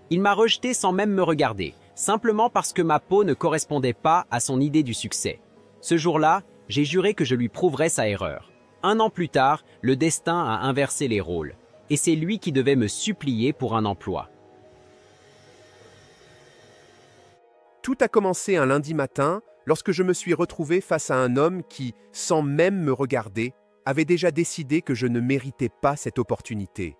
Il m'a rejeté sans même me regarder, simplement parce que ma peau ne correspondait pas à son idée du succès. Ce jour-là, j'ai juré que je lui prouverais sa erreur. 1 an plus tard, le destin a inversé les rôles, et c'est lui qui devait me supplier pour un emploi. Tout a commencé un lundi matin lorsque je me suis retrouvé face à un homme qui, sans même me regarder, avait déjà décidé que je ne méritais pas cette opportunité.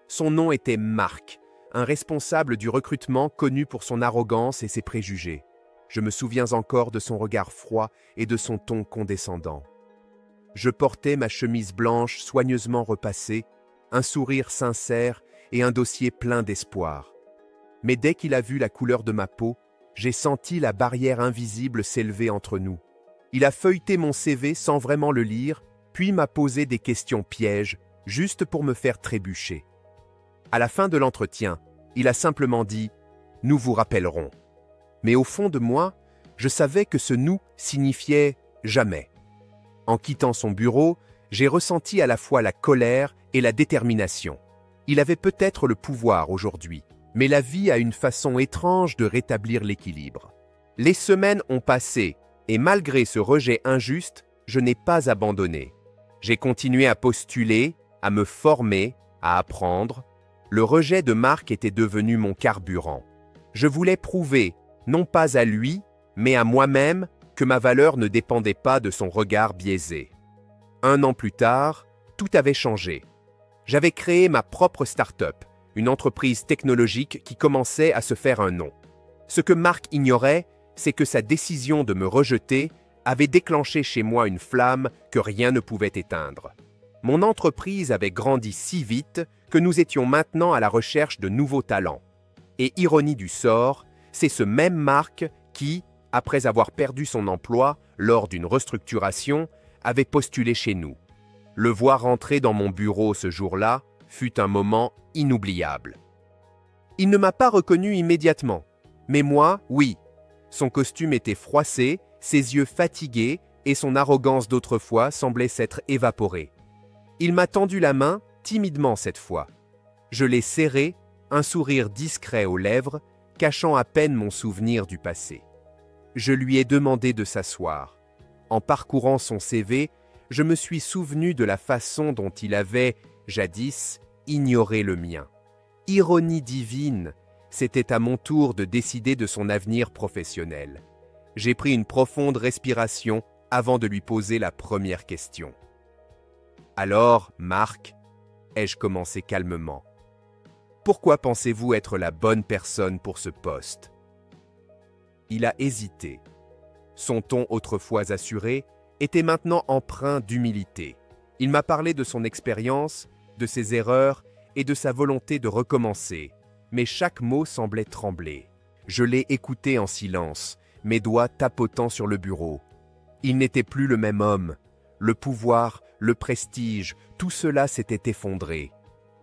Son nom était Marc, un responsable du recrutement connu pour son arrogance et ses préjugés. Je me souviens encore de son regard froid et de son ton condescendant. Je portais ma chemise blanche soigneusement repassée, un sourire sincère et un dossier plein d'espoir. Mais dès qu'il a vu la couleur de ma peau, j'ai senti la barrière invisible s'élever entre nous. Il a feuilleté mon CV sans vraiment le lire, puis m'a posé des questions pièges, juste pour me faire trébucher. À la fin de l'entretien, il a simplement dit « Nous vous rappellerons ». Mais au fond de moi, je savais que ce « nous » signifiait « jamais ». En quittant son bureau, j'ai ressenti à la fois la colère et la détermination. Il avait peut-être le pouvoir aujourd'hui, mais la vie a une façon étrange de rétablir l'équilibre. Les semaines ont passé, et malgré ce rejet injuste, je n'ai pas abandonné. J'ai continué à postuler, à me former, à apprendre. Le rejet de Marc était devenu mon carburant. Je voulais prouver, non pas à lui, mais à moi-même, que ma valeur ne dépendait pas de son regard biaisé. 1 an plus tard, tout avait changé. J'avais créé ma propre start-up, une entreprise technologique qui commençait à se faire un nom. Ce que Marc ignorait, c'est que sa décision de me rejeter avait déclenché chez moi une flamme que rien ne pouvait éteindre. Mon entreprise avait grandi si vite que nous étions maintenant à la recherche de nouveaux talents. Et ironie du sort, c'est ce même Marc qui, après avoir perdu son emploi lors d'une restructuration, avait postulé chez nous. Le voir rentrer dans mon bureau ce jour-là fut un moment inoubliable. Il ne m'a pas reconnu immédiatement, mais moi, oui. Son costume était froissé, ses yeux fatigués et son arrogance d'autrefois semblait s'être évaporée. Il m'a tendu la main, timidement cette fois. Je l'ai serré, un sourire discret aux lèvres, cachant à peine mon souvenir du passé. Je lui ai demandé de s'asseoir. En parcourant son CV, je me suis souvenu de la façon dont il avait, jadis, ignoré le mien. Ironie divine, c'était à mon tour de décider de son avenir professionnel. J'ai pris une profonde respiration avant de lui poser la première question. « Alors, Marc, ai-je commencé calmement, pourquoi pensez-vous être la bonne personne pour ce poste ?» Il a hésité. Son ton autrefois assuré était maintenant empreint d'humilité. Il m'a parlé de son expérience, de ses erreurs et de sa volonté de recommencer, mais chaque mot semblait trembler. Je l'ai écouté en silence, mes doigts tapotant sur le bureau. Il n'était plus le même homme. Le pouvoir, le prestige, tout cela s'était effondré.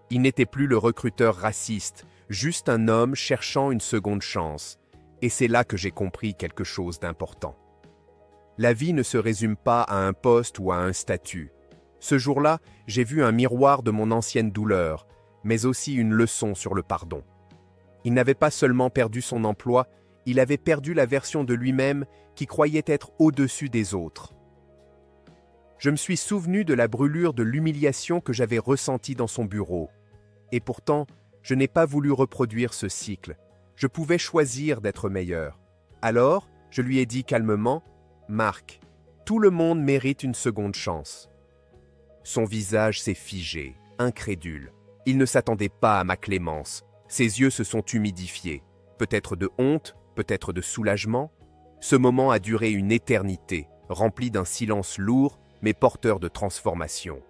Il n'était plus le recruteur raciste, juste un homme cherchant une seconde chance. Et c'est là que j'ai compris quelque chose d'important. La vie ne se résume pas à un poste ou à un statut. Ce jour-là, j'ai vu un miroir de mon ancienne douleur, mais aussi une leçon sur le pardon. Il n'avait pas seulement perdu son emploi, il avait perdu la version de lui-même qui croyait être au-dessus des autres. Je me suis souvenu de la brûlure de l'humiliation que j'avais ressentie dans son bureau. Et pourtant, je n'ai pas voulu reproduire ce cycle. Je pouvais choisir d'être meilleur. Alors, je lui ai dit calmement, « Marc, tout le monde mérite une seconde chance. » Son visage s'est figé, incrédule. Il ne s'attendait pas à ma clémence. Ses yeux se sont humidifiés. Peut-être de honte, peut-être de soulagement. Ce moment a duré une éternité, rempli d'un silence lourd, mais porteur de transformation.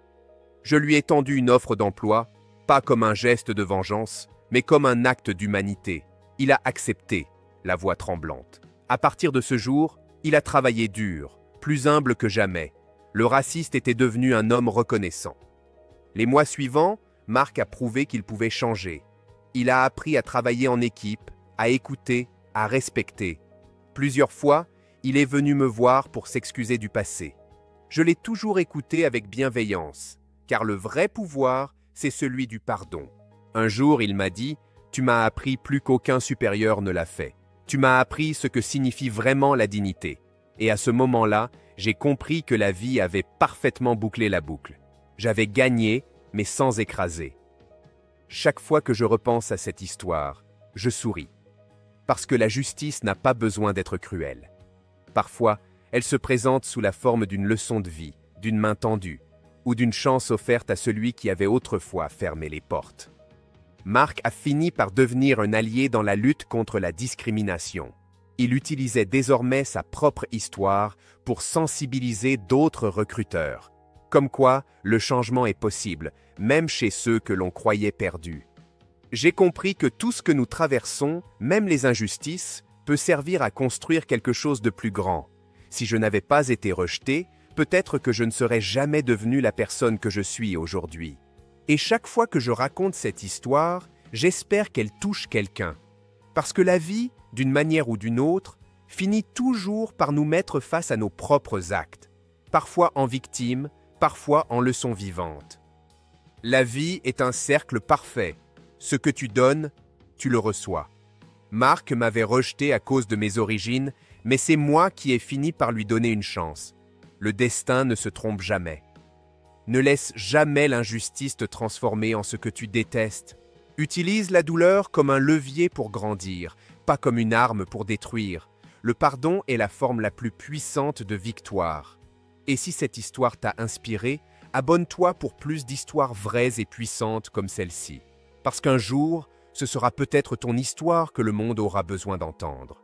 Je lui ai tendu une offre d'emploi, pas comme un geste de vengeance, mais comme un acte d'humanité. Il a accepté, la voix tremblante. À partir de ce jour, il a travaillé dur, plus humble que jamais. Le raciste était devenu un homme reconnaissant. Les mois suivants, Marc a prouvé qu'il pouvait changer. Il a appris à travailler en équipe, à écouter, à respecter. Plusieurs fois, il est venu me voir pour s'excuser du passé. Je l'ai toujours écouté avec bienveillance, car le vrai pouvoir, c'est celui du pardon. Un jour, il m'a dit « Tu m'as appris plus qu'aucun supérieur ne l'a fait. Tu m'as appris ce que signifie vraiment la dignité. Et à ce moment-là, j'ai compris que la vie avait parfaitement bouclé la boucle. J'avais gagné, mais sans écraser. Chaque fois que je repense à cette histoire, je souris. Parce que la justice n'a pas besoin d'être cruelle. Parfois, elle se présente sous la forme d'une leçon de vie, d'une main tendue, ou d'une chance offerte à celui qui avait autrefois fermé les portes. Marc a fini par devenir un allié dans la lutte contre la discrimination. Il utilisait désormais sa propre histoire pour sensibiliser d'autres recruteurs. Comme quoi, le changement est possible, même chez ceux que l'on croyait perdus. J'ai compris que tout ce que nous traversons, même les injustices, peut servir à construire quelque chose de plus grand. Si je n'avais pas été rejeté, peut-être que je ne serais jamais devenu la personne que je suis aujourd'hui. Et chaque fois que je raconte cette histoire, j'espère qu'elle touche quelqu'un. Parce que la vie, d'une manière ou d'une autre, finit toujours par nous mettre face à nos propres actes, parfois en victime, parfois en leçon vivante. La vie est un cercle parfait. Ce que tu donnes, tu le reçois. Marc m'avait rejeté à cause de mes origines, mais c'est moi qui ai fini par lui donner une chance. Le destin ne se trompe jamais. Ne laisse jamais l'injustice te transformer en ce que tu détestes. Utilise la douleur comme un levier pour grandir, pas comme une arme pour détruire. Le pardon est la forme la plus puissante de victoire. Et si cette histoire t'a inspiré, abonne-toi pour plus d'histoires vraies et puissantes comme celle-ci. Parce qu'un jour, ce sera peut-être ton histoire que le monde aura besoin d'entendre.